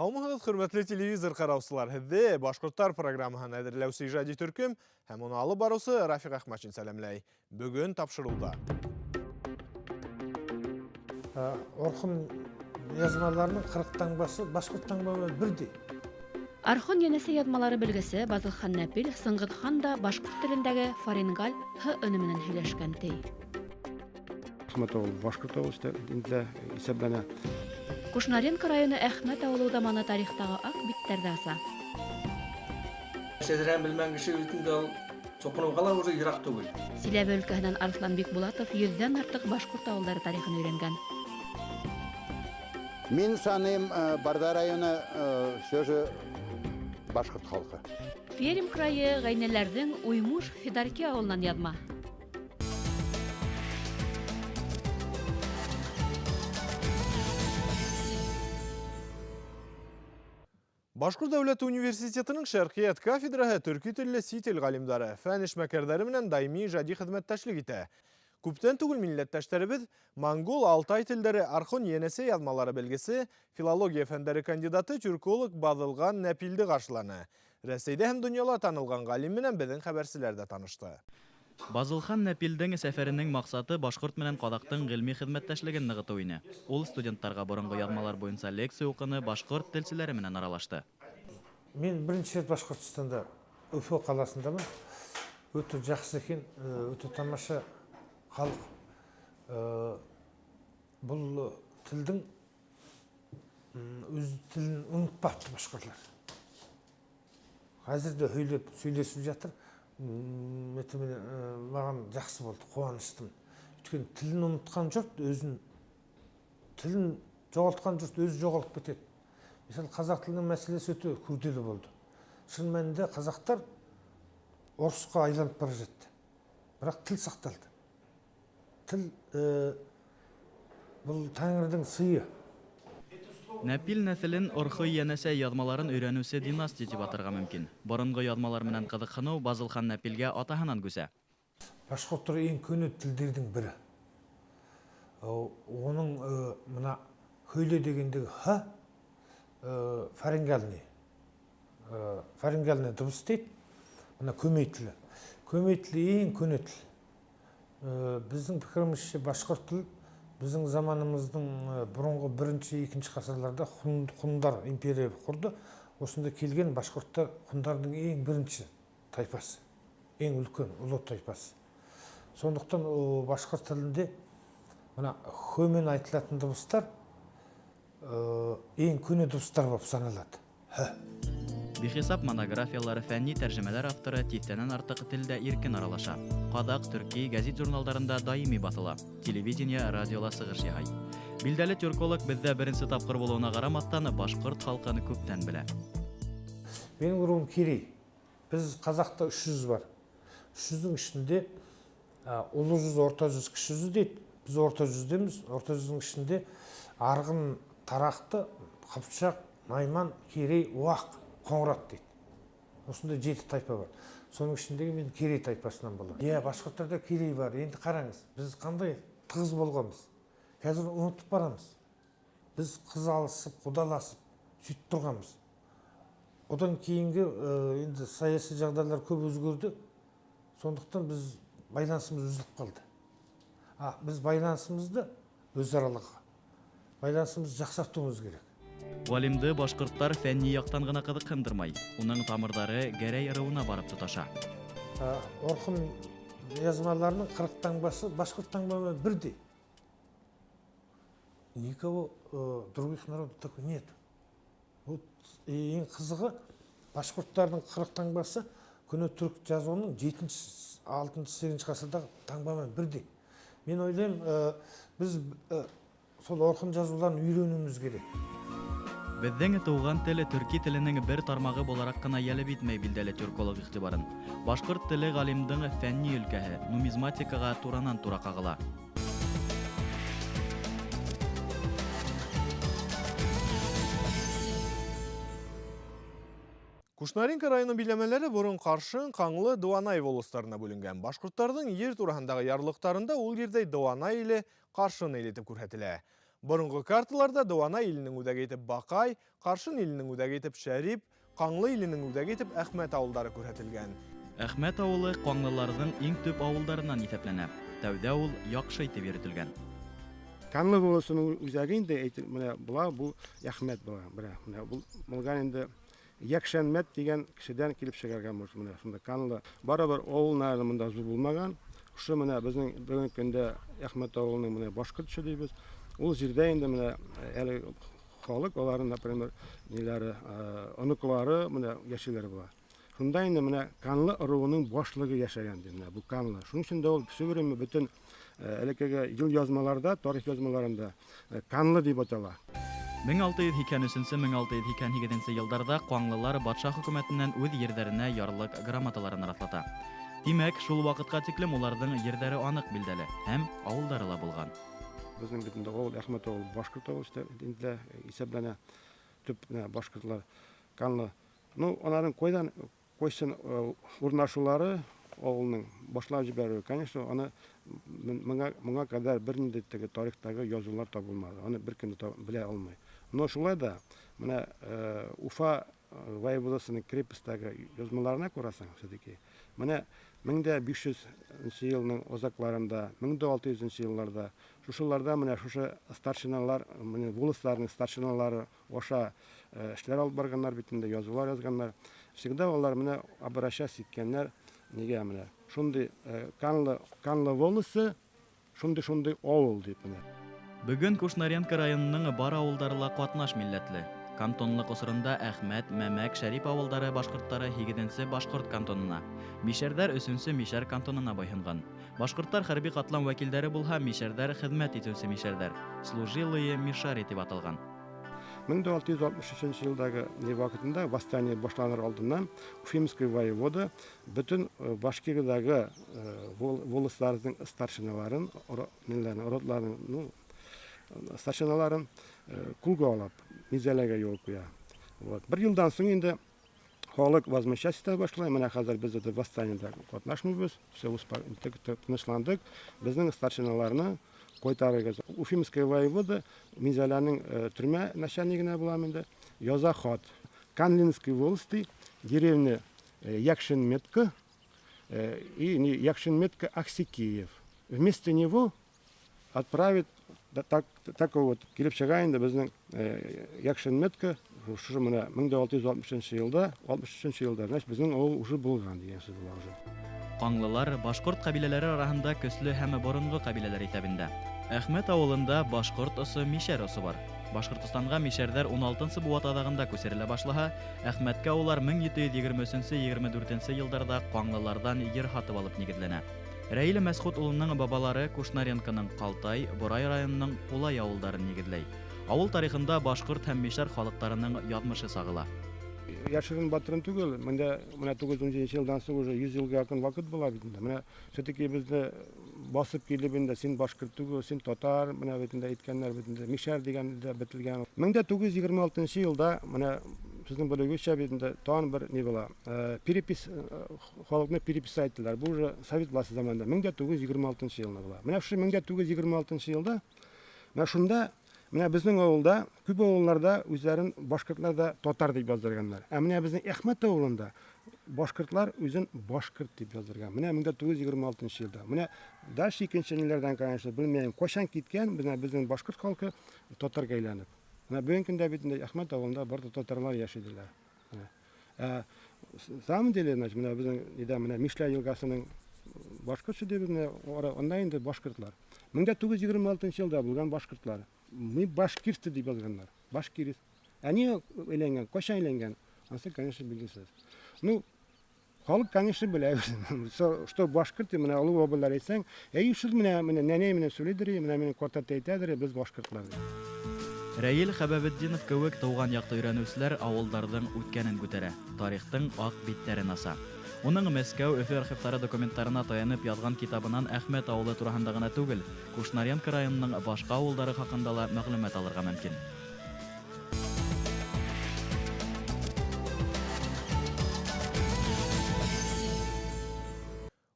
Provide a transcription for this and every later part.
Хаумығыныз хөрмәтле телевизор қараусылар. Хәдде Башқұрттар программаһын әзірләүсе ижади түркім, һәм оны алып барусы Рафиқ Ахмачин сәлемләй. Бүгін тапшырылды. Орхун язмаларының 40 таңбасы Башқұрт таңбамен бірдей. Архон енесі ядмалары білгісі Базылхан Нәпил Сыңғытхан да башқұрт тіліндегі фарингаль Х өнімінен сөйлешкен тей. Башқұрт ауылында есептәне. Кушнаренко районы Әхмәт ауылы заманы тарихтағы ақ биттерді аса. Сезрән білмән кеше үтінде ал соқынып қала уже ирақ түгел. Силәбе өлкәһенән Арсланбек Булатов 100-дән артык башқұрт ауылдары тарихын өйрәнгән. Мен саным Барда районы сөзі башқұрт халқы. Пермь крайы Ғайнеләрдің Уймуш Фидарки ауылынан ядма. Башқұрт дәулет университетінің Шәрқият кафедраһы түркі тілі сител ғалимдары, фән эшмәкәрләре менән даими ижади хезмәттәшлек итә. Күптән түгел милләттәшләребез монгол, алтай телдәре Архон енесе язмалары белгесе, филология фәннәре кандидаты түрколог Базылхан Нәпилде каршыланы. Рәсәйдә һәм дөньяла танылган галим менән безнең хәбәрселәрдә танышты. Базылхан Нәпилдең сәфәренең максаты башкорт менән кадактың гыйльми хезмәттәшлеген ныгыту ине. Ул студентларга борынгы язмалар буенча лекция укыны башкорт телчеләре менән аралашты. Мен бірінші рет Башқұртстанда Уфа қаласындамын. Өте жақсы екен, өте тамаша халық. Бұл тілдің өз тілін ұмытпапты башқұртлар. Қазір де сөйлесіп жатыр. Маған жақсы болды, қуаныштым. Өйткені тілін ұмытқан жұрт өзін, тілін жоғалтқан жұрт өзі жоғалып кетеді. Мысалы, қазақ тілінің мәселесі өте күрделі болды. Шын мәнінде қазақтар орысқа айланып бара жатты. Бірақ тіл сақталды. Тіл бұл Тәңірдің сыйы. Нәпил нәселен орхы янәсә язмаларын өйрәнүсе династия дип атарга мөмкин. Борынгы язмалар менән кызыксыну Базылхан Нәпилгә атаһынан күсә. Башқұрттар ең көне тілдердің бірі. Оның мына хөйле дегендегі х фарингальный дыбыс дейді. Мына көмей тілі. Көмей тілі ең көне тіл. Біздің пікірімізше башқұрт тіл біздің заманымыздың бұрынғы 1-2 ғасырларда хундар империя құрды. Осында келген башқұрттар хундардың ең бірінші тайпасы, ең үлкен ұлы тайпасы. Сондықтан башқұрт тілінде мына хөмен айтылатын дыбыстар ең көне дыбыстар болып саналады. Бихисап монографиялары фәнни тәрҗемәләр авторы титтәннән артык телдә иркен аралаша. Кадак, төрки, гәзит журналдарында даими батыла. Телевидение, радиола сыгыш яһай. Билдәле түрколог бездә беренче тапкыр булуына карамастан башкорт халкын күптән белә. Менің руым Керей. Біз қазақта 300 бар. 300-дің ішінде ұлы жүз, орта жүз, кіші жүз дейді. Біз орта жүздеміз. Орта жүздің ішінде арғын, тарақты, қыпшақ, найман, Керей, уақ, қоңырат дейді. Осында 7 тайпа бар. Соның ішіндегі мен Керей тайпасынан боламын. Башқұрттарда Керей бар. Енді қараңыз, біз қандай тығыз болғанбыз. Қазір ұмытып барамыз. Біз қыз алысып, құдаласып, сөйтіп тұрғанбыз. Одан кейінгі енді саяси жағдайлар көп өзгерді. Сондықтан біз байланысымыз үзіліп қалды. Біз байланысымызды өзаралыға, байланысымызды жақсартуымыз керек. Галимды башкортлар фәнни яктан гына кызыксындырмай, уның тамырлары Гәрәй ырыуына барып тоташа. Орхун язмаларының 40 таңбасы башқұрт таңбамен бірдей. Никого других народов такой нет. Вот ең қызығы башқұрттардың 40 таңбасы көне түрк жазуының 7-6-8 ғасырдағы таңбамен бірдей. Мен ойлаймын, біз сол орхун жазуларын үйренуіміз керек. Безнең туган теле төрки теленең бер тармагы буларак кына ялеп итмәй билдәле түрколог игътибарын. Башкорт теле галимдың фәнни өлкәһе, нумизматикага туранан-тура кагыла. Кушнаренко районы биләмәләре борын Каршын, Каңлы, Дуанай волостарына бүленгән. Башкортларның ер турасындагы ярлыктарында ул җирдә Дуанай иле, Каршын иле итеп күрһәтелә. Бұрынғы карталарда Дуана илінің үдәге етіп Бақай, Қаршын илінің үдәге етіп Шәріп, Қаңлы илінің үдәге етіп Әхмәт ауылдары күрәтілген. Әхмәт ауылы Қаңлыларының иң төп ауылдарынан исәпләнә. Тәүдә ул яхшы итеп йөрөтелгән. Канлы болысының үзәге инде менә була бу Әхмәт була. Менә бу булган инде Якшәнмәт дигән кешедән килеп чыгарган булса менә шунда Канлы барыбер авыллары монда зур булмаган. Шушы менә безнең бүгенге көндә Әхмәт авылының менә башкортча дибез. Ул җирдә инде менә әле халык аларның, например, ниләре, оныклары менә яшиләр була. Шунда инде менә Канлы ыруының башлыгы яшәгән ди менә бу Канлы. Шуның өчен дә ул сөйрәме бөтен элекеге ел язмаларда, тарих язмаларында Канлы дип атала. 1683-1687 елларда Каңлылар батша хөкүмәтеннән үз йөрдәренә ярлык грамоталарын раслата. Димәк, шул вакытка тиклем уларның йөрдәре анык билдәле һәм авылдары ла булган. Безнең бит инде авыл Әхмәт авыл башкорт авыл инде исәпләнә төп башкортлар Канлы. Ну, аларның койсын урнашулары авылның башлап җибәрү, конечно, аны моңа кадәр бернинди тарихтагы язулар табылмады. Аны бер кемдә белә алмый. Но шулай да менә Уфа воеводасының крепостьтәге язмаларына күрәсәң, все-таки менә 1500 елның озакларында, 1600 елларда, шушыларда менә шушы старшиналар, менә волосларның старшиналары аша эшләр алып барганнар бит инде, язулар язганнар. Всегда алар менә обращаться иткәннәр нигә менә шундый Канлы волосы, шундый авыл дип менә. Бүген Кушнаренко районының бар авылдары ла катнаш милләтле. Кантонлык осырында Әхмәт, Мәмәк, Шәрип авылдары башкортлары 7-нче башкорт кантонына, Мишәрдәр 3-нче Мишәр кантонына байһынган. Башкортлар хәрби катлам вәкилләре булһа, Мишәрдәр хезмәт итүче Мишәрдәр, служилые Мишәр дип аталган. 1663 елдагы вакытында восстание башланыр алдыннан Уфимский воевода bütün Башкириядағы волосларның старшиналарын, ротларның старшиналарын кулга алып, мизәләгә юл куя. Вот. Бір елдан соң инде халык возмущаться итә башлый. Менә хәзер без дә восстаниедә катнашмыйбыз. Все тынычландык. Безнең старшиналарны кайтарыгыз. Уфимский воевода мизәләнең төрмә начальнигына булам инде. Яза хат. Канлинский волости, деревня Якшенметка и Якшенметка Аксикиев. Вместо него отправить такой вот килеп чыга инде безнең Якшенметка шушы менә 1663 елда, 63 елда, значит безнең авыл уже булган дигән сүз була уже. Каңлылар башкорт кабиләләре арасында көчле һәм борынгы кабиләләр исәбендә. Әхмәт авылында башкорт осы Мишәр осы бар. Башкортстанга Мишәрдәр 16-нчы буат адагында күсәрелә башлаһа, Әхмәткә улар 1723-24 елларда Каңлылардан йөр хатып алып нигезләнә. Рәил Мәсхут улының бабалары Кушнаренконың Калтай, Борай районының Кулай авылдарын нигезләй. Авыл тарихында башкорт һәм Мишәр халыкларының язмышы сагыла. Яшырын батырын түгел, менә 910 елдан соң уже 100 елга якын вакыт була бит инде. Менә все-таки безне басып килеп инде син башкорт түгел, син татар, менә бит инде әйткәннәр бит инде Мишәр дигәндә бетелгән. 1926 елда менә безнең белегезчә бит инде тагын бер ни була. Перепис халыкны перепис айттылар. Бу уже совет власты заманында 1926 елда була. Менә шу 1926 елда менә шунда менә безнең авылда, күп авылларда үзләрен башкортларда татар дип яздырганнар. Ә менә безнең Әхмәт авылында башкортлар үзен башкорт дип яздырган. Менә 1926 елда. Менә дальше икенче ниләрдән, конечно, белмәйм, кайчан киткән, менә безнең башкорт халкы татарга әйләнеп. Менә бүген көндә бит инде Әхмәт авылында бар татарлар яшиләр. Самом деле, значит, менә безнең менә Мишля елгасының башкортча дип менә анда инде башкортлар. 1926 елда булган башкортлар. Мы башкирцы дип язганнар. Башкирис. Они әйләнгән, кайчан әйләнгән? Аны, конечно, белгесез. Ну, халык, конечно, белә. Что башкорт, менә олы бабалар әйтсәң, шул менә нәнә менә сөйләдер, менә картата әйтәдер, без башкортлар. Рәил Хәбәбетдинов кеүек туган якты өйрәнүчеләр авылларның үткәнен күтәрә, тарихтың ак битләрен аса. Уның Мәскәү Өфе архивтары документларына таянып язган китабынан Әхмәт авылы турында гына түгел, Кушнаренко районының башка авылдары хакында ла мәгълүмат алырга мөмкин.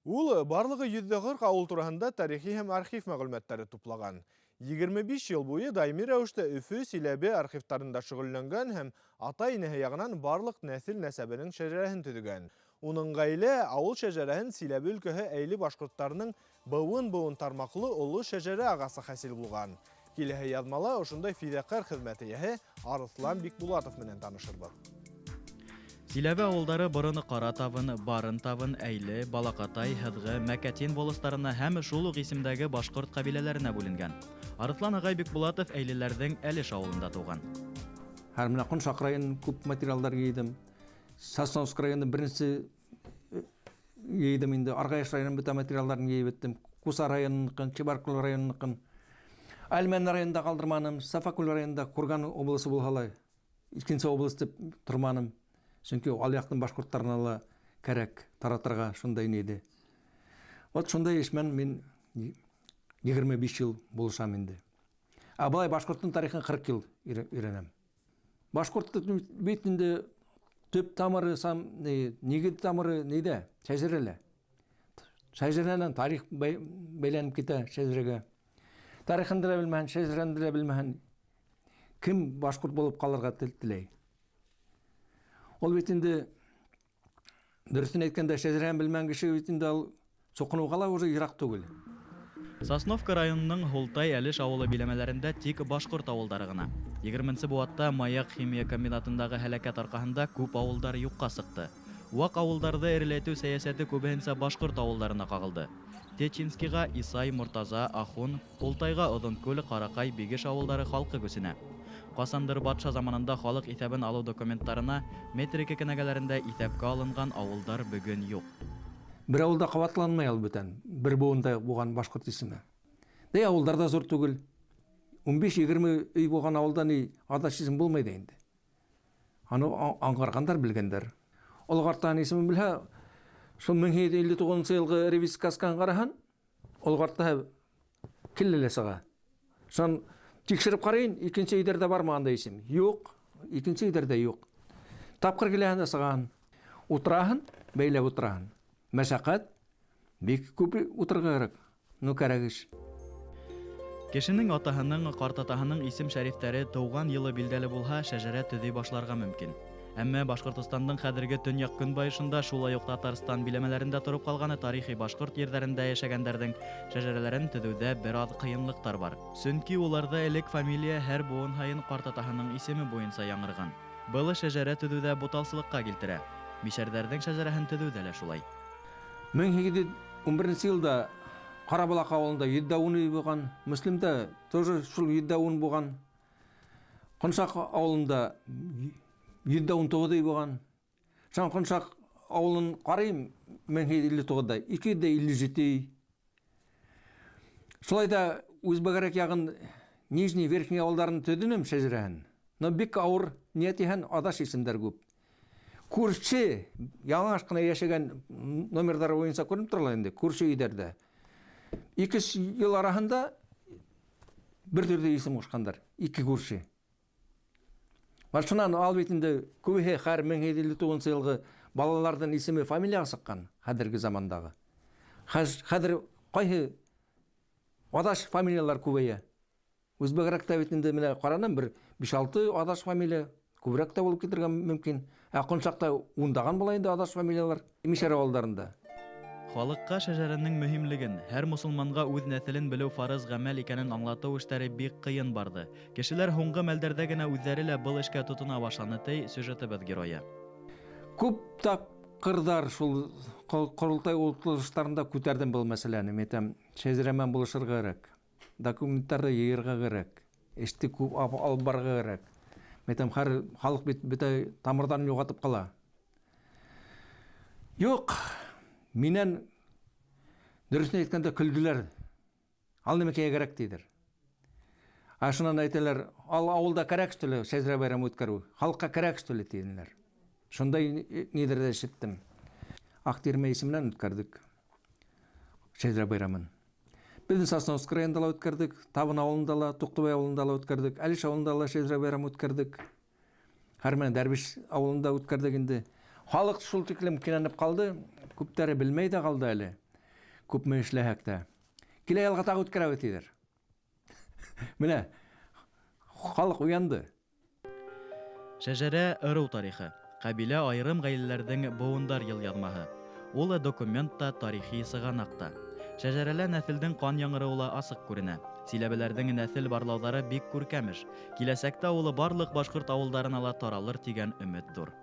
Ул барлыгы 140 авыл турында тарихи һәм архив мәгълүматлары туплаган. 25 ел бойы даими рәвештә Өфө Силәбе архивтарында шөгыльләнгән һәм ата-инәһе ягынан барлык нәсел нәсәбенең шәҗәрәһен төзегән. Уның гаилә авыл шәҗәрәһен Силәбе өлкәһе Әйли башкортларының буын тармаклы олы шәҗәрә агасы хасил булган. Киләһе язмала ошондай фидакар хезмәтияһе Арыслан Бикбулатов менән танышырбыз. Силәбе авылдары борыны Каратавын, Барынтавын, Әйле, Балакатай, Һыдгы, Мәкәтин волостарына һәм шул ук исемдәге башкорт кабиләләренә бүленгән. Арыслан агай Бикбулатов Әйлеләрдең Әлеш авылында туган. Һәр менә Коншак районын күп материалдар йыйдым. Сосновск районының беренче йыйдым инде. Аргаяш районының бөтен материалларын йыйып беттем. Куса районының, Чебаркул районының, Әлмән районында калдырманым, Сафакул районында Курган облысы булһалай. Икенче облыс дип торманым. Чөнки ал яктын башкортларына ла кирәк таратырга шундай иде. Вот шундай эшмен мен 25 ел булышам инде. Абай башкорттың тарихын 40 ел өйрәнәм. Башкорттың битендә төп тамыры нигез тамыры нидә? Шәҗәрәләр. Шәҗәрәнең тарих бәйләнеп китә шәҗәрәгә. Тарихын да белмәһән, шәҗәрәне дә белмәһән, кем башкорт булып калырга теләй? Ул бит инде дөресен әйткәндә шәҗәрәне белмәгән кеше бит инде ул соқынуга ла уже ерак түгел. Сосновка районының Хултай Әлеш авылы биләмәләрендә тик башкорт авылдары гына. 20нче буатта Маяк химия комбинатындагы һәлакәт аркаһында күп авылдар юкка сыкты. Вак авылдарды эреләтү сәясәте күбенчә башкорт авылларына кагылды. Течинскига Исай, Муртаза, Ахун, Хултайга Оҙонкүл, Каракай, Бигеш авылдары халкы күсенә. Касандыр батша заманында халык исәбен алу документтарына метрика кенәгәләрендә исәпкә алынган авылдар бүген юк. Бер авылда кабатланмай ал бүтән. Бер буында булган башкорт исеме. Дә авылдар да зур түгел. 15-20 өй булган авылда ни адаш исем булмайды инде. Аны аңгаргандар белгәндер. Олгартан исеме белһә, шул 1759 елгы ревизкаскан караһан, олгарта киллеле сага. Сон тикшереп карыйын, икенче өйдәрдә бармы анда исем? Юк, икенче өйдәрдә юк. Тапкыр киләһендә саган. Утраһын, бәйләп утраһын. Мәшәкать бик күп утырга кирәк. Ну кирәгиш. Кешенең атаһының, картатаһының исем шәрифтәре тууган елы билдәле булһа, шәҗәрә төзи башларга мөмкин. Әмма Башкортстанның хәзерге төньяк көнбайышында шулай ук Татарстан биләмәләрендә торып калганы тарихи башкорт ерҙәрендә яшәгәндәрҙең шәҗәрәләрен төҙөүҙә бер аҙ ҡыйынлыҡтар бар. Сөнки уларҙа элек фамилия һәр буын һайын ҡартатаһының исеме буйынса яңырған. Был шәжәрә төҙөүҙә буталсылыҡҡа килтерә. Мишәрҙәрҙең шәжәрәһен төҙөүҙә лә шулай. 1711 елда Ҡарабалаҡ ауылында 7-10 үй булған, Мөслимдә тоже шул 7-10 булған. Ҡоншаҡ ауылында 7-19 үй булған. Шан Ҡоншаҡ ауылын ҡарайым 1759-да 257 үй. Шулай да Үзбәгәрәк яғын Нижний, Верхний ауылдарын төҙөнөм шәжәрәһен. Но бик ауыр ниәтиһән адаш исемдәр күп. Күрше, яңаш кына яшәгән номерҙары буйынса күренеп торалар инде, күрше өйҙәрҙә. 2 ел араһында бер төрҙө исем ҡушҡандар, 2 күрше. Шунан ал бит инде күбеһе һәр 1759 йылғы балаларҙың исеме фамилияға сыҡҡан хәҙерге замандағы. Хәҙер ҡайһы адаш фамилиялар күбәйә. Үзбәгәрәктә бит инде менә ҡараным, бер 5-6 адаш фамилия күберәк тә булып китергә мөмкин. Ҡоншаҡта 10-дан була инде адаш фамилиялар Мишәр ауылдарында. Халыҡҡа шәжәрәнең мөһимлеген, һәр мосолманға үҙ нәҫелен белеү фарыз ғәмәл икәнен аңлатыу эштәре бик ҡыйын барды. Кешеләр һуңғы мәлдәрҙә генә үҙҙәре лә был эшкә тотона башланы, ти сюжетыбыҙ геройы. Күп тапҡырҙар шул ҡоролтай ултырыштарында күтәрҙем был мәсьәләне. Әйтәм, шәжәрәмен булышырға кәрәк, документтарҙы йыйырға кәрәк, эште күп алып барырға кәрәк. Әйтәм, һәр халыҡ бит бөтә тамырҙарын юғатып ҡала. Юҡ, минән дөрөҫөн әйткәндә көлдөләр. Ал нимәкәгә кәрәк тиҙер. Шунан әйтәләр, ал ауылда кәрәк штөле шәжәрә байрамы үткәреү, халыҡҡа кәрәк штөле тиҙеләр. Шундай ниҙер ҙә ишеттем. Аҡтирмә исеменән үткәрҙек шәжәрә байрамын. Беҙҙең Сосновск районында ла үткәрҙек, Табын ауылында ла, Туҡтыбай ауылында ла үткәрҙек, Әлиш ауылында ла шәжәрә байрамы үткәрҙек. Һәр Дәрбиш ауылында үткәрҙек инде. Халыҡ шул тиклем кинәнеп ҡалды, күптәре белмәй ҙә ҡалды әле. Күпме эшләһәк тә. Килә йылға тағы үткәрәбеҙ тиҙер. Менә халык уянды. Шәҗәрә ыру тарихы. Кабилә айрым гаиләләрнең буындар ел язмаһы. Ул документта, тарихи сыганакта. Шәҗәрәлә нәселдең кан яңгыруы асык күренә. Силәбеләрнең нәсел барлаулары бик күркәмеш. Киләсәктә ул барлык башкорт авылдарына ла таралыр дигән өмет зур.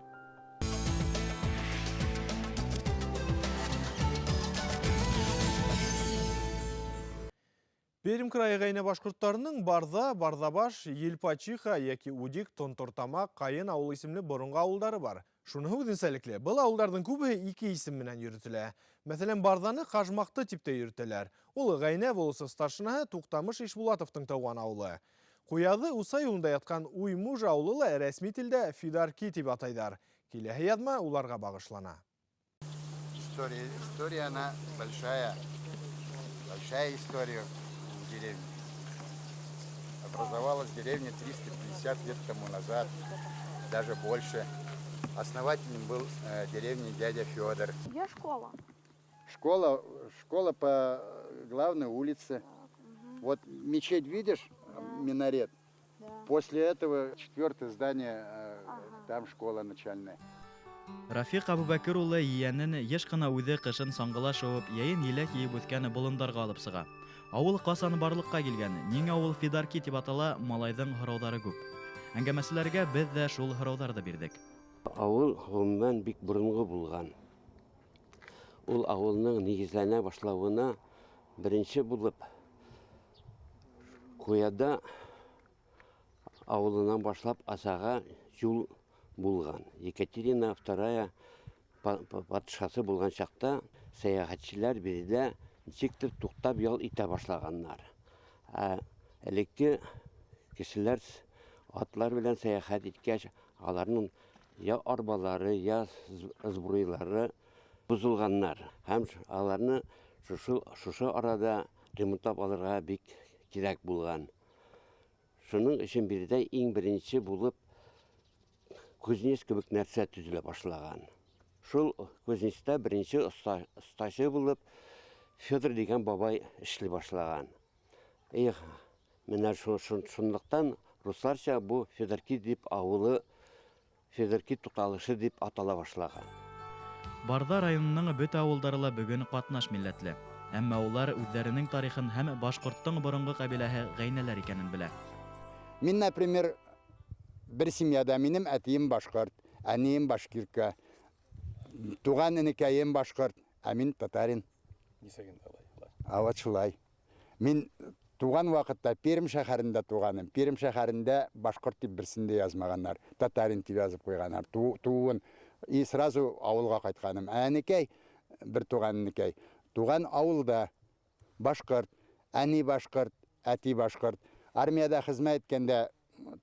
Пермь крайы гайна башкорттарының Барда, Бардабаш, Елпачиха яки Удик, Тонтортамак, Кайын авыл исемле борынга авылдары бар. Шуныһы үзенчәлекле. Был авылларның күбеһе ике исем менән йөртелә. Мәсәлән, Барданы Кажмакты типтә йөртәләр. Ул Гайна волысы старшинаһы Туктамыш Ишбулатовтың тауган авылы. Куяды Уса юлында яткан Уймуж авылы ла рәсми телдә Фидарки дип атайдар. Киләһе язма уларга багышлана. История она большая история деревни. Образовалась деревня 350 лет тому назад, даже больше. Основателем был деревни дядя Федор. Где школа? Школа по главной улице. Вот мечеть видишь, минарет? Да. После этого 4-е здание, там школа начальная. Рафиq Абубәкер улы иянен еш кына үзе кышын саңгыла шуып, яйын еләк йыйып үткән болындарга алып сыга. Авыл касан барлыкка килгән, ниңә авыл Фидарки дип атала, малайдың һораулары күп. Әңгәмәселәргә без дә шул һорауларны бирдек. Авыл гомумән бик борынгы булган. Ул авылның нигезләнә башлавына беренче булып Куяда авылынан башлап Асага юл булган. Екатерина II патшасы булган чакта сәяхәтчеләр биредә ничектер туктап ял итә башлаганнар. Элекке кешеләр атлар белән сәяхәт иткәч, аларның я арбалары, я збруйлары бузылганнар. Һәм аларны шушы арада ремонтлап алырга бик кирәк булган. Шуның өчен биредә иң беренче булып Кузнец кебек нәрсә төзелә башлаган. Шул Кузнецта беренче остачы булып Федор дигән бабай эшли башлаган. Менә шунлыктан русларча бу Федорки дип авылы, Федорки туталышы дип атала башлаган. Барда районының бөтә авылдары ла бүген катнаш милләтле. Әмма улар үзләренең тарихын һәм башкорттың борынгы кабиләһе гайнәләр икәнен белә. Мин, например, bir семьяда минем әтием башкорт, әнием башкирка, туган энекәем башкорт, ә мин татарин. Вот шулай. Мин туган вакытта Пермь шәһәрендә туганым. Пермь шәһәрендә башкорт дип берсендә язмаганнар, татарин дип язып куйганнар. Туын и сразу авылга кайтканым. Әнекәй бер туган энекәй. Туган авылда башкорт, әни башкорт, әти башкорт. Армияда хезмәт иткәндә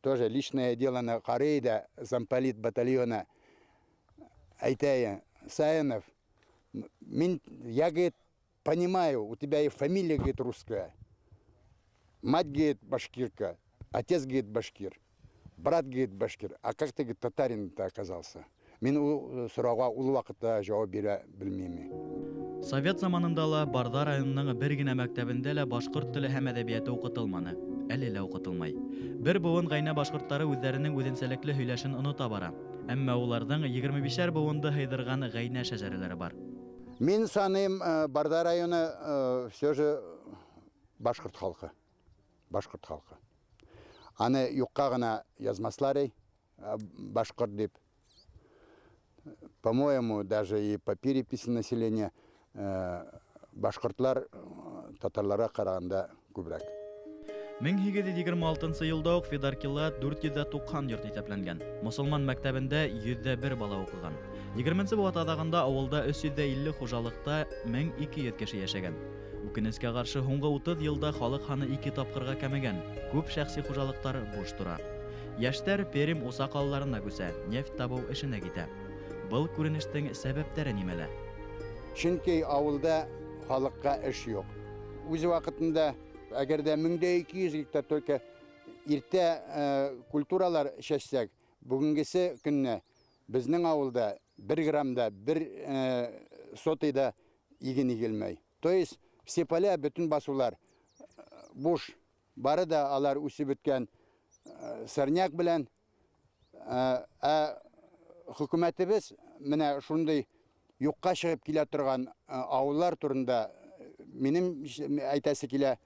тоже личное дело на Карейда, замполит батальона Айтая Саянов. Я, говорит, понимаю, у тебя и фамилия, говорит, русская. Мать, говорит, башкирка, отец, говорит, башкир, брат, говорит, башкир. А как ты, говорит, татарин-то оказался? Мен сұрауға ул вакытта жауап бере белмим. Совет заманында ла Барда районының бер генә мәктәбендә лә башкорт теле һәм әдәбияты укытылманы. Әле лә укытылмай. Бер буын гайна башкортлары үзләренең үзенчәлекле һөйләшен оныта бара. Әмма уларның 25-шәр буынды һайдырган гайна шәҗәрәләре бар. Мен саныйм, Барда районы все же башкорт халкы. Башкорт халкы. Аны юкка гына язмаслар, башкорт дип. По-моему, даже и по переписи населения башкортлар татарларга караганда күбрәк. 1826 елда ук Фидаркилла 490 йорт исәпләнгән. Мусулман мәктәбендә 101 бала укыган. 20нче буатадагында авылда 350 хуҗалыкта 1200 кеше яшәгән. Үкенескә каршы һуңгы 30 елда халык ханы 2 тапкырга кәмегән. Күп шәхси хуҗалыктар буш тора. Яшьтәр Пермь усакалларына күсә, нефть табу эшенә китә. Был күренештең сәбәпләре нимәлә? Чөнки авылда халыкка эш юк. Үз вакытында әгәр дә 1200 гектар только иртә культуралар чәчсәк, бүгенгесе көнне безнең авылда 1 граммда 1 сотыйда иген игелмәй. То есть все поля, бөтен басулар буш, бары да алар үсеп беткән сырняк белән. Хөкүмәтебез менә шундый юкка чыгып килә торган авыллар турында минем әйтәсе килә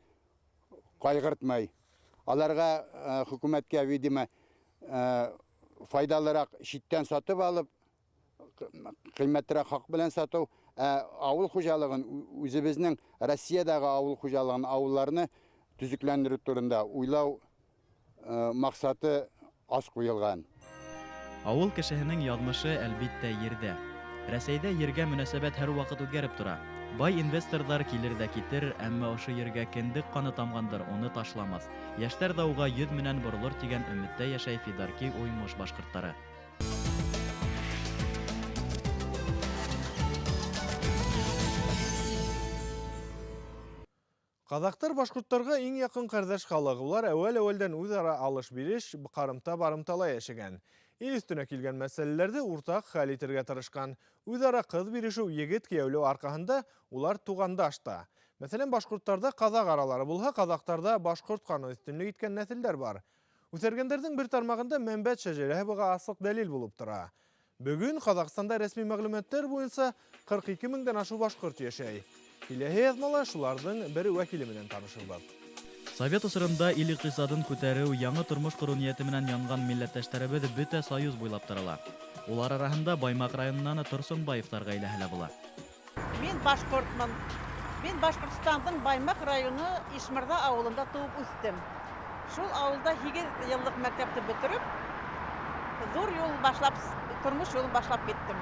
кайгыртмай. Аларга хөкүмәткә, видимо, файдалырак читтән сатып алып, кыйммәтрәк хак белән сату, авыл хуҗалыгын, үзебезнең Россиядагы авыл хуҗалыгын, авылларны төзекләндерү турында уйлау максаты аз куелган. Авыл кешеһенең язмышы әлбиттә ердә. Рәсәйдә ергә мөнәсәбәт һәр вакыт үгәреп тора. Бай инвесторлар килер дә китер, әмма ошо ергә кендек каны тамгандыр, уны ташламас. Яшьтәр дауга 100 менән борылыр дигән өметтә яшәй Фидарки уймыш башкортлары. Казактар башкортларга иң якын кардәш халык. Улар әүвәл-әүвәлдән үзара алыш-биреш, карымта-барымтала яшәгән. Ил өстенә килгән мәсьәләләрдә уртак хәл итәргә тырышкан. Үзара кыз бирешү, егет кияүләү аркаһында улар тугандаш та. Мәсәлән, башкортларда казак аралары булһа, казактарда башкорт каны өстенлек иткән нәселләр бар. Үсәргәндәрнең бер тармагында мәнбәт шәҗәрәһе буга асык дәлил булып тора. Бүген Казакстанда рәсми мәгълүматлар буенча 42 меңдән ашу башкорт яшәй. Киләһе язмалар шуларның бер вәкиле белән танышырбыз. Совет усырында ил икътисадын күтәрү, яңа тормыш кору нияте менән янган милләттәшләребез бөтә союз буйлап торалар. Улар арасында Баймак районыннан Турсунбаевтар гаиләһе була. Мин башкортмын. Мин Башкортстандың Баймак районы Ишмырда авылында туып үстем. Шул авылда 2 еллык мәктәпте бетереп, зур юл башлап, тормыш юлын башлап киттем.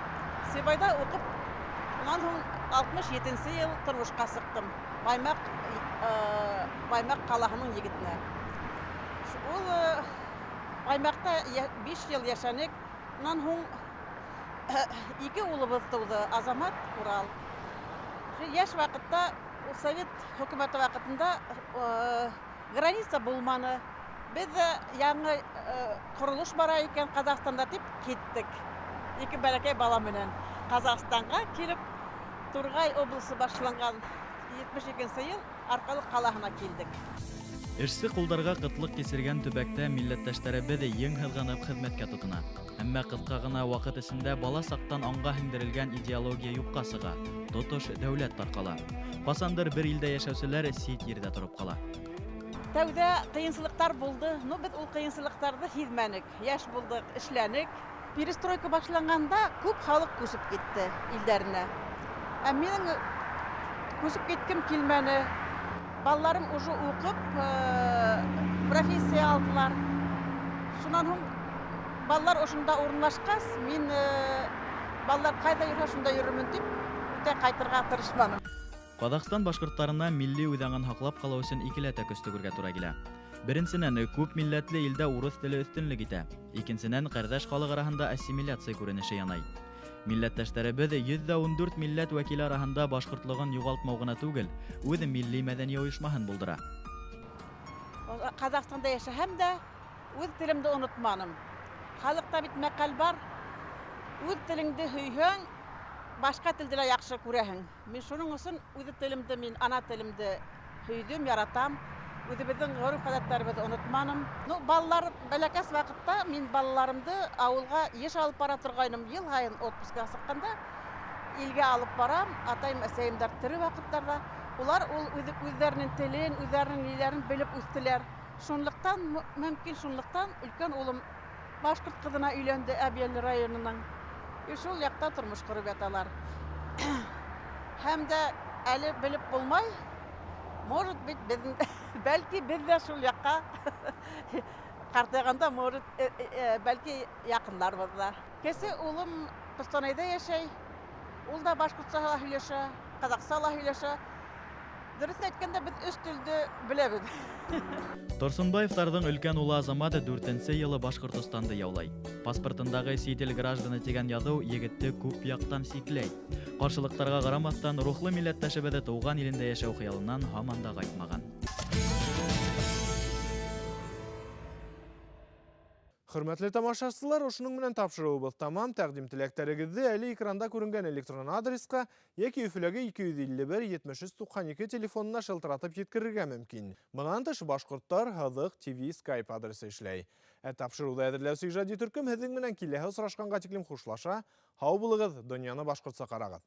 Сибайда укып, аннан соң 67 ел тормышка сыктым. Баймак калаһының егетенә. Ул Баймакта 5 ел яшәнек. Аннан соң 2 улыбыз туды, Азамат, Урал. Яш вакытта, Совет хөкүмәте вакытында граница булманы. Без яңа курылыш бара икән Казакстанда дип киттек. 2 бәләкәй бала менән Казакстанга килеп, Тургай облысы башланган 72 ел Аркалык калаһына килдек. Эшсе кулдарга кытлык кисергән төбәктә милләттәшләребез ең һызганып хезмәткә тотына. Әмма кыска гына вакыт эчендә бала сактан аңга һиңдерелгән идеология юкка сыга. Тотыш дәүләт таркала. Касандыр бер илдә яшәүчеләр сит ердә торып кала. Тәүдә кыенчылыктар булды. Без ул кыенчылыктарды һизмәнек. Яшь булдык, эшләнек. Перестройка башланганда күп халык күсеп китте илдәренә. Ә минең күсеп киткем килмәне. Балларым уже укып, профессия алдылар. Шуннан соң баллар ошында урынлашкас, мин баллар кайда йөрсә шунда йөрөрмен дип, үтә кайтырга тырышмадым. Казакстан башкортларына милли үзаңын хаклап калу өчен икеләтә көстөгөргә туры килә. Беренчедән, күп милләтле илдә урыс теле үстенлек итә. Икенчедән, кардәш халык арасында ассимиляция күренеше янай. Милләттәшләребез 114 милләт вәкиле арасында башкортлыгын югалтмау гына түгел, үз милли мәдәни оешмаһын булдыра. Казакстанда яшәһәм дә үз телемде онытманым. Халыкта бит мәкаль бар. Үз телеңде һөйһәң, башка телдә лә яхшы күрәһең. Мин шуның өчен үз телемде, мин ана телемде һөйдем, яратам. Үзебезнең гореф-гадәтләребезне онытманым. Балалар бәләкәс вакытта мин балаларымды авылга еш алып бара торгайным. Ел һайын отпускка сыкканда илгә алып барам. Атайым, әсәемдәр тере вакытларда. Улар үзләренең телен, үзләренең ниләрен белеп үстеләр. Шунлыктан, мөмкин шунлыктан өлкән улым башкорт кызына өйләнде Әбьәл районының. Шул якта тормыш корып яталар. Һәм дә әле белеп булмай, может быть, бәлки без дә шул якка картайганда, может, бәлки якынларбыз да. Кесе улым Костанайда яшәй. Ул да башкортча һөйләшә, казакча һөйләшә. Дөресен әйткәндә, без өч телде беләбез. Турсунбаевтарның өлкән улы Азамат 4нче елы Башкортстанды яулай. Паспортындагы сит ил гражданы дигән язу егетте күп яктан сикләй. Каршылыктарга карамастан, рухлы милләттәшебезе туган илендә яшәү хыялыннан һаман да кайтмаган. Хөрмәтле тамашачылар, ошының менән тапшыруыбыз тамам. Тәкъдим теләктәрегезне әле экранда күренгән электрон адреска яки Өфөләге 251-73-92 телефонына шылтыратып җиткерергә мөмкин. Моннан тыш башкорттар Һыдык ТВ Skype адресы эшләй. Тапшыруды әзерләүче иҗади төркем һезнең менән киләһе очрашканга тиклем хушлаша. Һау булыгыз, дөньяны башкортса карагыз.